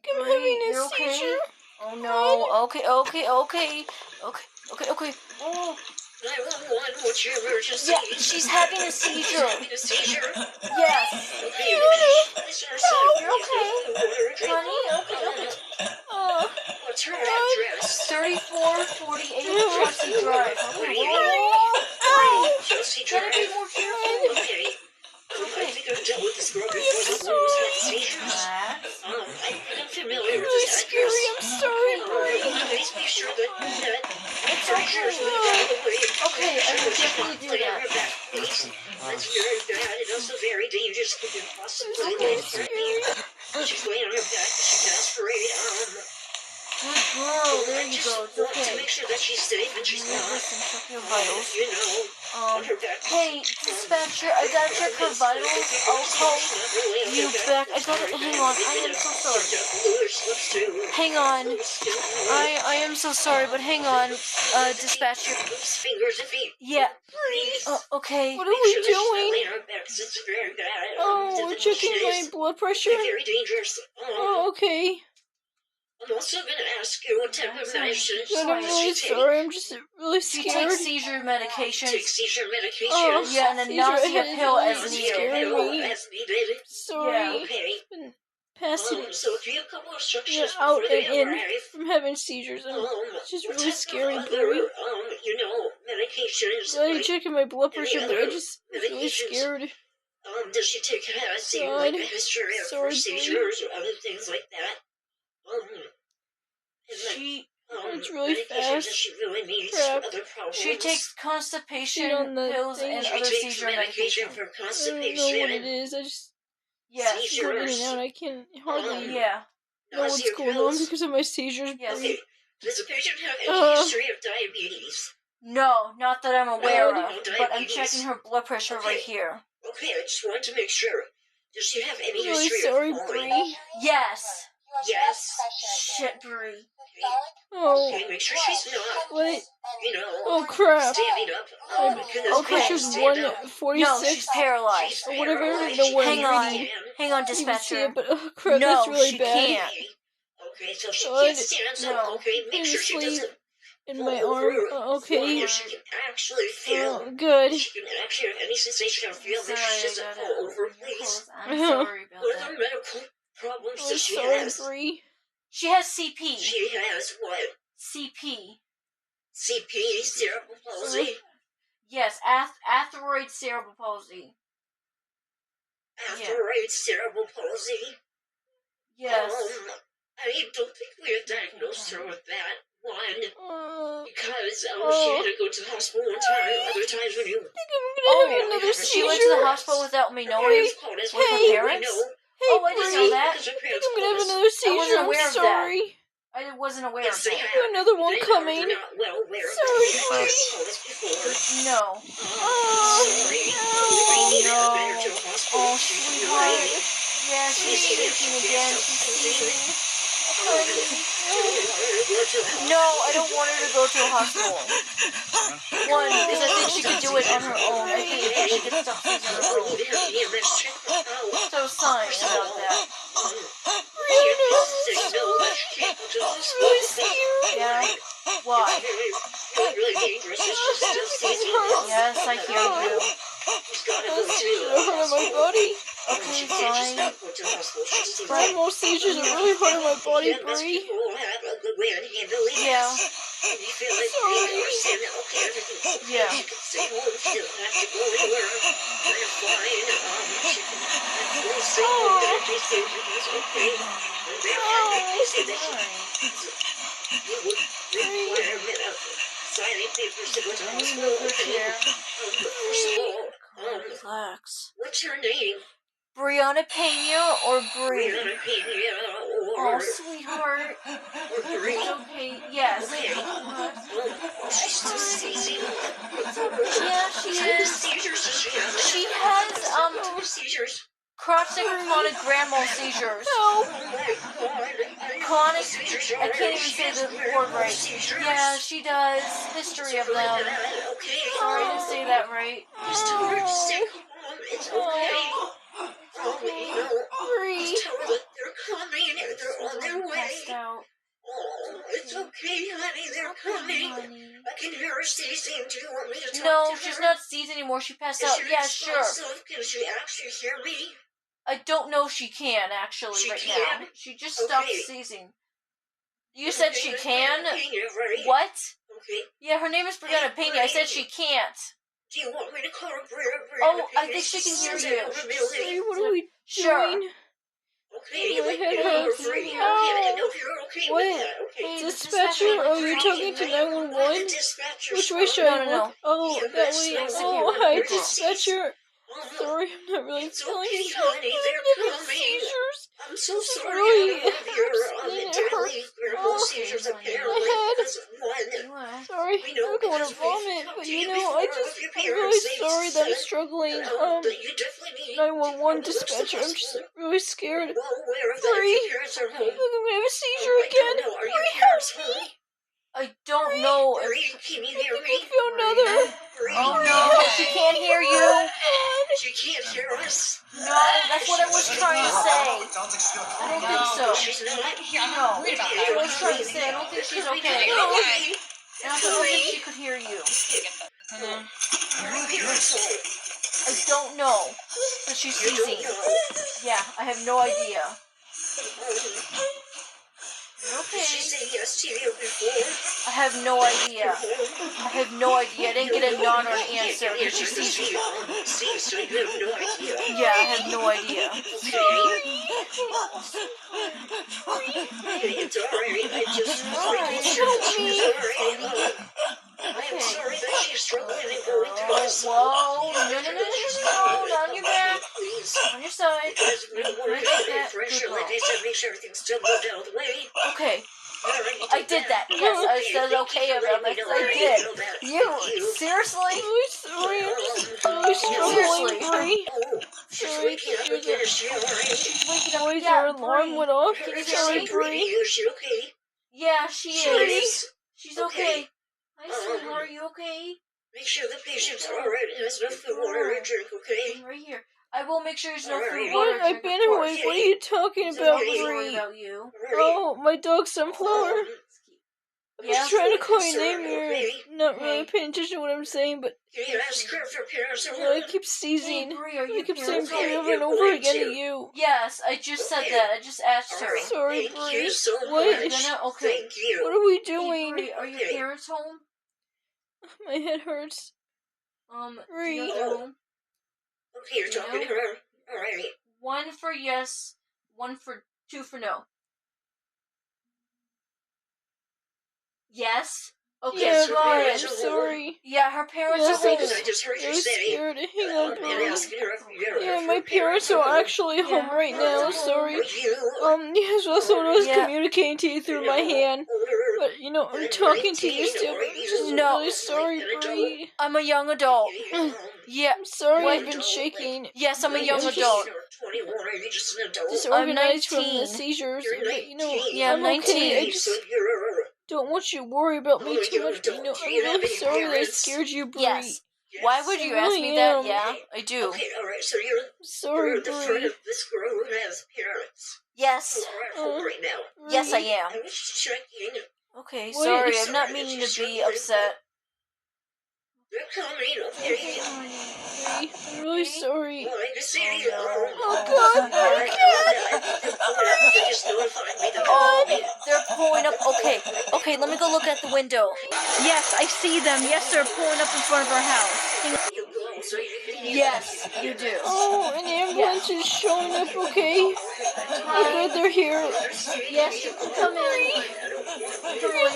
think I'm having a you're okay? seizure. Oh no. Okay. Oh. 911, what's your emergency? Yeah, she's having a seizure. She's having a seizure? Yes. Okay, you're okay. Honey, okay. What's her address? 3448 Chelsea Drive. Okay, Chelsea gotta Drive. be more careful. Okay. I think I've dealt with this girl before. The one who's had seizures. I'm familiar with Really this scary. address. I'm sorry, Brie. Please make sure that It's seizures okay. move out of the way. Okay, I will definitely do Lay on that. her back, please. That's very bad and also very dangerous. Could possibly life-threatening. She's laying on her back. She can aspirate. Good girl. There you go. It's To okay. make sure that she's safe and she's not. Listen, check your vitals. You know, on her back. Hey, dispatcher, I gotta check her vitals. I'll call you back. I gotta, hang on, I am so sorry. Hang on. I am so sorry, but hang on, dispatcher. Fingers and feet. Yeah. Please. Okay. What are we doing? It's very bad. Oh, we're checking my blood pressure. Very dangerous. Oh, okay. I'm also going to ask you what type of medicine God, I'm really sorry. I'm just really She scared. takes seizure medication. Take seizure medication. Oh, Yeah, and a seizure nausea is pill really as scaring needed. me. As needed. Sorry. Yeah. Okay. Been passing So if you have a couple of instructions yeah, out before they and in arrive, from having seizures. It's just what really type scary, of Brie. other, medications. I'm like, checking my blood pressure, but I just was really medications? scared. Does she take like a history of Sorry, seizures or other things like that? She It's really medications fast. that she really needs Crap. for other problems. She takes constipation on the pills thing. and She other takes seizure medication medication. for I don't constipation. know what it is. I just Yes. Seizure. go in and out. I can hardly Yeah. know what's nausea going on pills. because of my seizures. Yes. Brie. Okay. Does the patient have any history of diabetes? No, not that I'm aware No, of, but I'm checking her blood pressure right here. Okay, I just wanted to make sure. Does she have any I'm really history sorry, of falling? Brie. Yes. Yes. Shit, Brie. Oh, Okay, make sure she's not, what? oh, Oh crap! standing up. Because My Okay. pressure's stand up. 146 No, she's paralyzed. She's or whatever. I don't paralyzed. know where Hang I'm on. reading. Hang on, I can see dispatcher. it, but oh crap, No, that's really she bad. can't. Okay, so she God. can't stand, so No. okay, make sure she Sleep doesn't in fall my over. arm. Oh, okay. Or she can actually feel. Oh, good. She can actually have any sensation or feel that she doesn't fall over, please. I'm sorry about What that. other medical problems I'm does she sorry, have? Brie. She has CP. She has what? CP. CP, cerebral palsy, Yes, atheroid cerebral palsy. atheroid cerebral palsy. Yes. I don't think we have diagnosed her with that. One, because she Oh. had to go to the hospital one time. Other times when you I'm gonna have another She went to the seizure. hospital without me knowing. Hey, With hey, her parents? Hey, Oh, I didn't know Brie. that. I think I'm gonna have another seizure. aware I'm of that. sorry. I wasn't aware Yes, of they that. have. Another one They coming. are not well aware of Sorry, that. Brie. They've told us before. No. Sorry. We need to no. admit her to a hospital. Oh, She's sweetheart. really- Yeah, she's shaking again. She's seizing. No, I don't want her to go to a hospital. One, because I think she could do it on her own. I think she could stop seizing on her own. So sorry about that. Really scared. Yeah? Why? Really dangerous. It's just still seizing. Yes, I hear you. She's gotta go Those seizures too. are hurting my body. She Okay, can't just fine. not go to the hospital. She's still My most seizures are really hurting my body, Yeah, most Brie. people have a good way of handling it. Yeah. And you feel like Sorry. they understand that, okay, everything's okay. Yeah. She can stay home. She doesn't have to go anywhere. They're fine. She can feel safe and that they say everything's okay. And they're happy. They say that you would require signing papers to go to the hospital. Okay. First of all, Relax. what's her name? Brianna Pena or Brie? Brianna Pena Oh, or sweetheart. Brie? It's okay. Yes. She's still seizing. Yeah, she is. Seizures does she have? She has, Seizures. chronic chronic grand mal seizures. No. Chronic, I can't even say the word right. Yeah, she does. History of them. Okay. Sorry to say that right. Just tell her to stay calm. It's okay. Brie. Just tell her that they're coming. They're on their It's okay, honey, they're coming. honey. I can hear her seizing. Do you want me to talk to No, her? she's not seized anymore. She passed Is out. she Yeah, sure. responsive? Can she actually hear me? I don't know if she can, actually, She right can? now. She just stopped Okay. seizing. You said she can? Right? What? Okay. Yeah, her name is Brianna Pena. I said she can't. Do you want me to call her Brianna? Oh, I think she can hear you. Hey, what are we Sure. doing? Okay, My head hurts. Okay, Ow. no, you're okay What? with that. Okay. Hey, the Dispatcher, are you talking to 911? Which way should I No. look? Oh, that way. Oh, hi, dispatcher. Sorry, I'm not really It's feeling okay, so honey, good. they're I'm having coming. seizures. I'm so sorry. really I don't have your it daily hurts. verbal Oh, seizures my apparently head. because of one. Sorry, We know I'm going to because we've vomit, talked but to you you know, before with your I'm really parents. They sorry that I'm said, struggling. that you definitely need 911 to go to the dispatcher, I'm just hospital. really scared. Well aware of that if Hurry. your parents are I home. think I'm gonna have a Oh, seizure I again. don't know. Are your Hurry, parents help home? me. I don't know Hurry, if... can you I hear think me? I feel another. Hurry. Oh no, she can't hear you. Oh, God. She can't hear us. No, that's what I was trying to say. I don't think so. She's not. No, Okay, that's what I was trying to say. I don't think she's okay. Okay. And I don't think she could hear you. I don't know that she's You don't seizing. know. Yeah, I have no idea. Did she Okay. say yes to you before? I have no idea. Home? I have no idea. I didn't get a nod or an answer. Yeah, Did she she seize? see, so you have no idea. Yeah, I have no idea. Okay, it's alright. I just was making sure Help that she was me. alright. I am sorry that she's struggling and going through this. Whoa, no, not on your back. Please. On your side. Because we don't want to Right like get that. pressure. Good Like I said, make sure everything's still moved out of the way. Okay, Alright, I did that. Yes, I said okay about that. I did. You, seriously? Really sorry, I'm just really struggling. Hurry. Oh, she's Sorry, waking up again. Is she alright? Waking up. Boys, Yeah, our alarm Bree. went off. Can you Sorry, hear me? Bree. Is she okay? Yeah, she She is. is. She's Okay. okay. Hi, sweetheart. Are you okay? Make sure the patient's alright and has enough food, water, and drink, okay? I'm right here. I will make sure there's no food, Alright. water, What? I've drink, been of course. away. What are you talking It's about, I'm okay. worried Bree? about you. Alright. Oh, my dog Sunflower. I'm Yeah? just trying to call your Sorry, name. You're okay. not really paying attention to what I'm saying, but Can you ask her if her parents are I home? keep Hey, seizing. Bree, are I you keep saying parents? Bree over you're and over going again to. to you. Yes, I just said that. I just asked her. Alright, Sorry, thank Bree. you so What? much. Gonna- okay. Thank you. What are we Hey, doing? Bree, are your Okay. parents home? My head hurts. Do Bree. you know if they're home? Okay, you're talking to her. Alright. 1 for yes, 2 for no. Yes? Okay, Yeah, got Bree, it. I'm sorry. Yeah, her parents Yes, are I home. I just heard I you was say. scared. Hang on, And Bree. asking her if Yeah, her my parents are actually Yeah, home right now. Sorry. Are you? Yes, that's what I was Yeah. communicating to you through my hand. But, you know, I'm talking to you still. I'm just No. really sorry, Bree. I'm a young adult. Yeah. I'm sorry What? I've been shaking. Yes, I'm a young It's adult. 21, are you just an adult? Disorganized from the 19. seizures. You're But, you know, 19. Yeah, I'm I'm okay. I 19. just So you're... don't want you to worry about me too much. But, you know, I'm really sorry that I scared you, Bree. Yes. Why would you I ask really me that? am. Yeah, I do. Okay, alright, so you're Sorry, the friend Bree. of this girl who has parents Yes. who are at home right now. Yes, I Bree. am. I was just checking. Okay, What? sorry. Sorry I'm not that meaning you're to be struggling. upset. They're coming, okay? Bree, I'm really sorry. Well, I just see you. Oh, God, Alright, I they just notified me that Oh, they're coming. they're pulling up. Okay, let me go look at the window. Yes, I see them. Yes, they're pulling up in front of our house. You go so you can hear. Yes, you do. Oh, an ambulance is showing up, okay? I'm glad they're here. Yes, you can come in. Come on,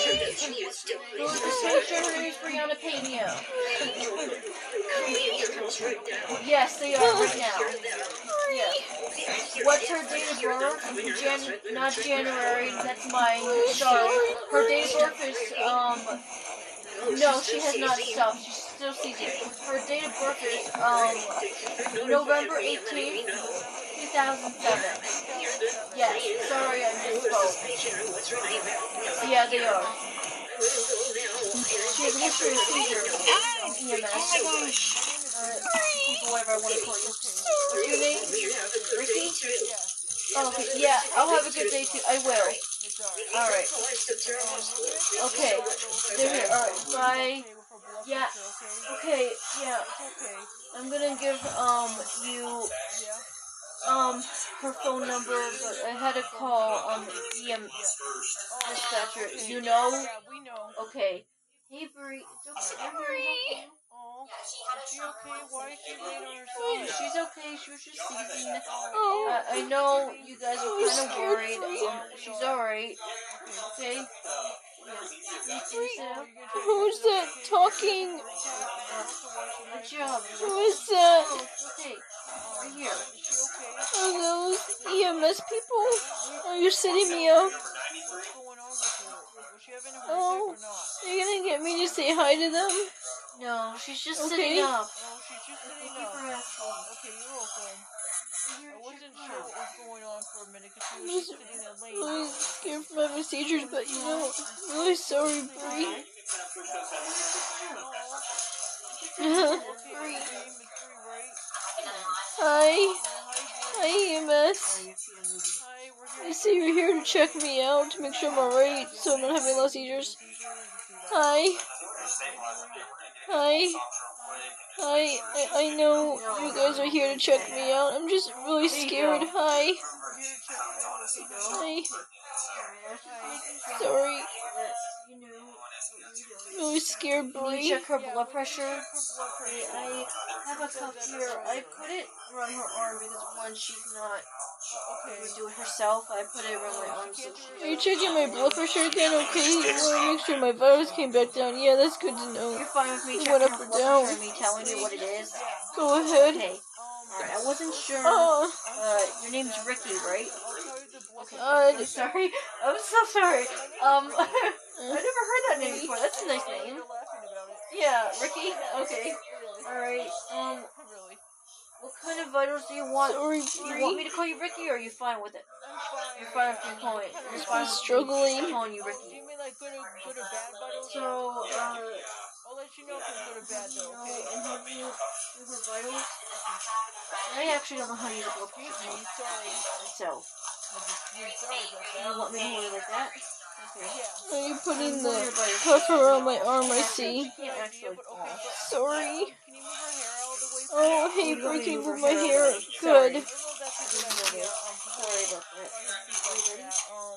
Go to the picture. Here's Brianna Pena. Yes, they are right now. Yeah. What's her date of birth? Not January. That's mine. Sorry. Her date of birth is No, she has not stopped. She's still seizing. Her date of birth is November 18th, 2007. Yes. Sorry, I misspoke. Yeah, they are. She has a history of seizures. EMS. Whatever I want to call you. What's your name? Ricky? Oh, okay, yeah, I'll have a good day too. I will. Alright. Okay. They're here. Alright, bye. Yeah. Okay, yeah. I'm gonna give, you, her phone number, but I had to call, EM dispatcher. You know? Okay. Hey, Bree. It's okay. I'm here to help you. Oh, is she okay? Why is she laying on her Oh, side? she's okay. She was just sleeping. Oh, I know you guys are kind of scared worried. Bree. She's alright. Okay? Yeah. Bree, Sit up. who's that talking? Good job. Who is that? Oh, it's okay. Right here. Is she okay? Oh, Are those EMS people? Oh, you're setting me up. What's going on with her? Was she having a heart Oh, attack or not? are you gonna get me to say hi to them? No, she's just Okay. sitting up. Oh, she's just sitting Thank you up. for asking. Okay, you're welcome. I wasn't sure what was going on for a minute because she I'm was just just sitting there laying really there. scared from having seizures, but you know, I'm really sorry, Bree. Okay, Bree. your name is Bree, right? Hi. Oh, hi, Bree. Hi, EMS. Hi, we're I here. see you're here to check me out to make sure I'm alright, so I'm not having a lot of seizures. Hi. Hi. Hi. I know you guys are here to check me out. I'm just really scared. Hi. We're here to check you out, okay, Hi. honey? Hi. Sorry. You know, Really scared, can you Bree. check her Yeah, blood we pressure? check her blood pressure. I have a cuff here. I put it around her arm because one, she's not Okay. able to do it herself. I put it around my arm so Are you she checking my blood pressure again? Okay. I want to make sure my vitals came back down. Yeah, that's good to know. You're fine with me It checking went her up or blood down. pressure and me telling you what it is? Go ahead. Okay. Alright, I wasn't sure. Oh. Your name's Ricky, right? I'll tell you the blood pressure. I'm sorry. I'm so sorry. I never heard that name before. That's a nice name. You're laughing about it. Yeah, Ricky? Okay. Really? Alright, Really? what kind of vitals do you want? Sorry, Do you want me to call you Ricky, or are you fine with it? I'm fine. You're fine with me calling it. You're fine I'm with struggling. me calling you Do Ricky. you mean like good or bad vitals? So, I'll let you know if they're good or bad though, okay? and have you do her vitals? I actually don't know how to use a blood pressure Excuse me, pump sorry. myself. I'm sorry about Do that. you want me to hold it like that? Okay. Yeah. Are you putting Move the your body. cuff around my arm? I see. You can't actually but fall. okay, but Sorry. can you move her hair out of the way? Oh, hey, You want me to Bree, move move her my hair? hair. Sorry. Good. Oh, that's a good idea. Sorry about that. Got her feet like that.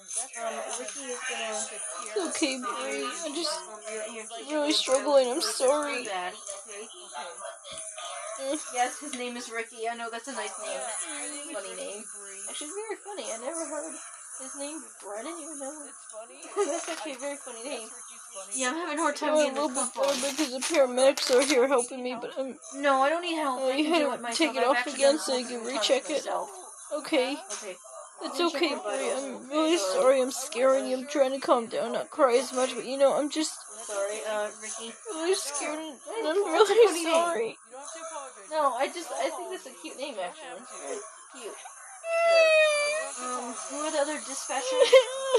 That's Ricky is gonna. It's okay, Bree. I'm just You're really struggling. I'm sorry. bad. Okay. Yes, his name is Ricky. I know that's a nice name. Funny name. Actually, it's very funny. I never heard his name before. I didn't even know. It's funny. That's actually a very funny name. Ricky's funny. Yeah, I'm having a hard time I'm a getting little this bit cuff better on. because the paramedics are here helping me, but I'm. No, I don't need help. Oh, I you can had do to it myself. take it I've off actually again done so you this can multiple times recheck it. myself. Okay. Okay. It's Check okay, your Bree. vitals. I'm really sorry. I'm scaring you. I'm trying to calm down, not cry as much, but you know, I'm just Sorry, Ricky. really scared and I'm That's a really funny name. sorry. You don't have to apologize. No, I think that's a cute name, actually. Very cute. Who are the other dispatchers? Oh,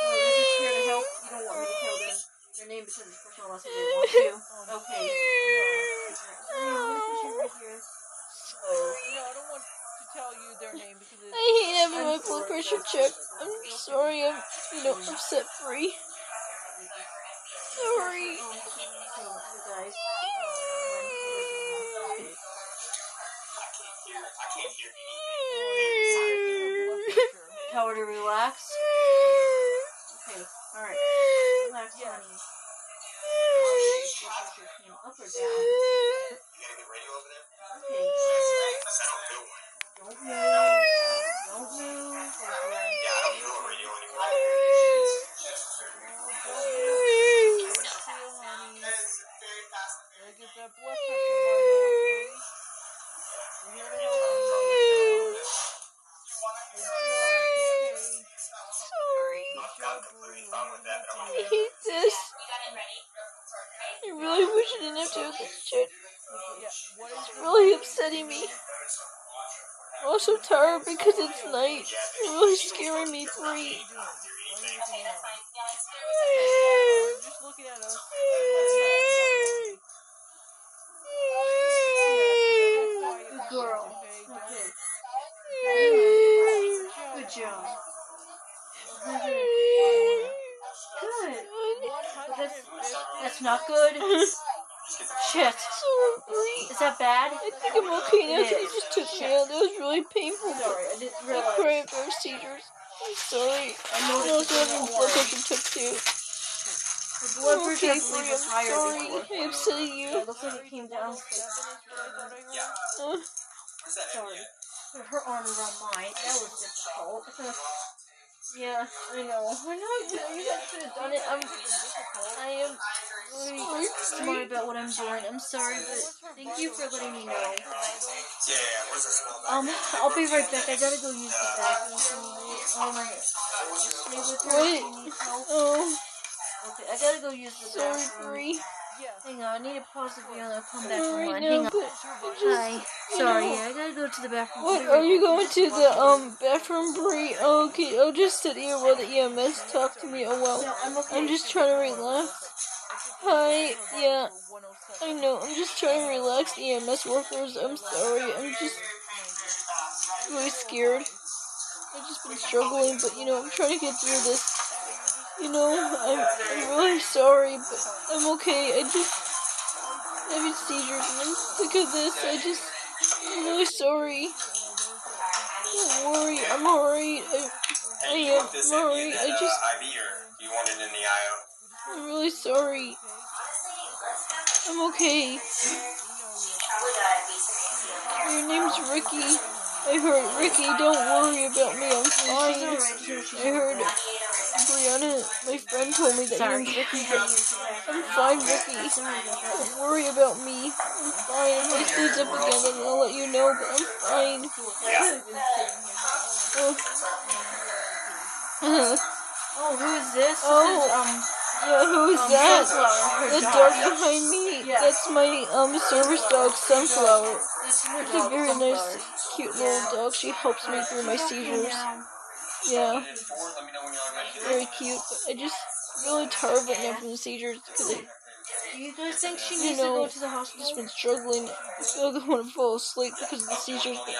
they're just here to help. You don't want me to tell them their name because it's personal unless they want to. Okay. I'm gonna put you right here. No, I don't want to tell you their name because it's... I hate having my blood pressure checked. I'm sorry. I'm, upset, Bree. Sorry. You guys. Tell her to relax. Okay. All right. Relax, honey. Up or down? Okay. Don't move. Don't move. Gotta get that blood pressure vital, okay? We're here to help you. Good job. It's okay. Sorry. Good job, Bree. We're here to help I you. hate this. I really wish I didn't have to have this check. Yeah, what is It's really upsetting me. I'm also tired because it's night. It's really scaring me, Bree. What are you doing? Why are you looking around? You're just looking at us. Good girl. Okay, don't. Okay. job. Good. That's not good. Shit. Sorry. Is that bad? I think I'm okay now It because is. you just took me out. That was really painful. Sorry, I didn't I realize. cry if there are seizures. I'm sorry. I know I also have a blood pressure took too. The blood pressure, Okay, I believe, Bree, was I'm higher sorry. before. I upset you. Yeah, it looks like it came down. Sorry. Her arm around mine. That was difficult. Yeah, I know. You guys could have done it. I am really smart about what I'm doing. I'm sorry, but thank you for letting me know. I'll be right back. I gotta go use the bathroom. Stay with her. Wait. She needs help. Oh, Okay, I gotta go use the sorry, bathroom. Bree. Hang on, I need to pause the video and I'll come back Alright, online. no, Hang on. but I just, Hi. Sorry, know. yeah, I gotta go to the bathroom. What, are you going to the, bathroom, Bree? Oh, okay, I'll just sit here while the EMS talk to me. Oh, well. Yeah, I'm okay. I'm just trying to relax. Hi, yeah. I know, I'm just trying to relax, EMS workers. I'm sorry, I'm just really scared. I've just been struggling, but, I'm trying to get through this. I'm really sorry, but I'm okay. I'm having seizures, and I'm sick of this. I'm really sorry. Don't worry, I'm alright. I'm alright. I'm really sorry. I'm okay. Your name's Ricky. I heard, Ricky, don't worry about me. I'm fine. I heard Brianna, my friend, told me that your name's Ricky, but I'm fine, Ricky. Don't worry about me. I'm fine. If I sneeze up again, then I'll let you know, but I'm fine. Oh, who is this? Oh. Yeah, who is that? Sunflower, The dog behind me? Yeah. That's my service dog, Sunflower. That's her She's a dog, very Sunflower. nice, cute little dog. She helps me through my seizures. Yeah. Very cute, but I just really tired right now from the seizures because Do you guys think she needs to go to the hospital? just been struggling. I feel like I want to fall asleep because of the seizures, but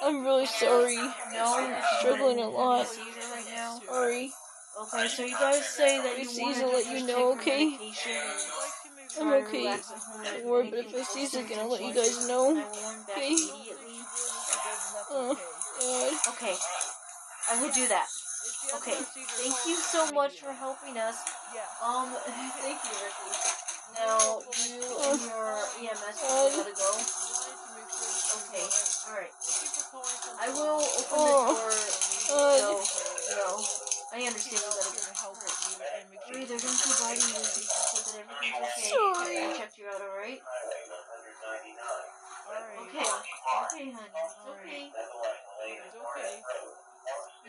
I'm really sorry. I'm struggling a lot. Right now. Sorry. Okay, so you guys say that you want to let you know, okay? I'm okay. Relax at home. Don't worry, but if I see something, I'll let you guys know. Okay? Oh, God. Okay, I will do that. Okay, thank you so much for helping us. Thank you, Ricky. Now, you and your EMS gotta go. Okay, alright. I will open the door, I understand you gotta go. Bree, they're gonna keep biting you so that everything's okay. I checked you out, alright? Okay. Okay, honey. It's okay.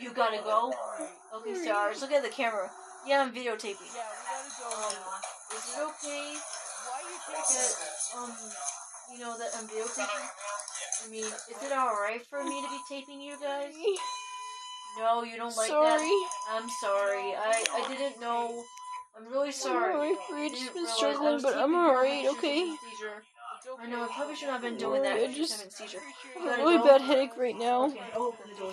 You gotta go? Okay, sorry. Look at the camera. Yeah, I'm videotaping. Is it okay that, that I'm videotaping? I mean, is it alright for me to be taping you guys? No, you don't like that? I'm sorry. I didn't know. I'm really sorry. I'm alright, Bree. Just been struggling, but I'm alright, okay? I know, I probably should not have been doing that. I just having a seizure. have a really bad headache right now. Okay, I'll open the door.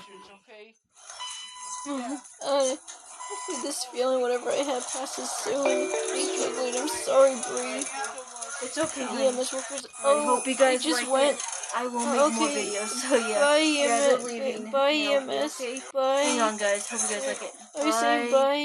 Hopefully this feeling, whatever I have, passes soon. I'm struggling. I'm sorry, Bree. It's okay, Yeah, Miss Workers. I hope you guys just like went. It. I will make more videos, so yeah. Bye, They're leaving. Bye, now. EMS. Okay. Bye. Hang on, guys. Hope you guys like it. I say bye.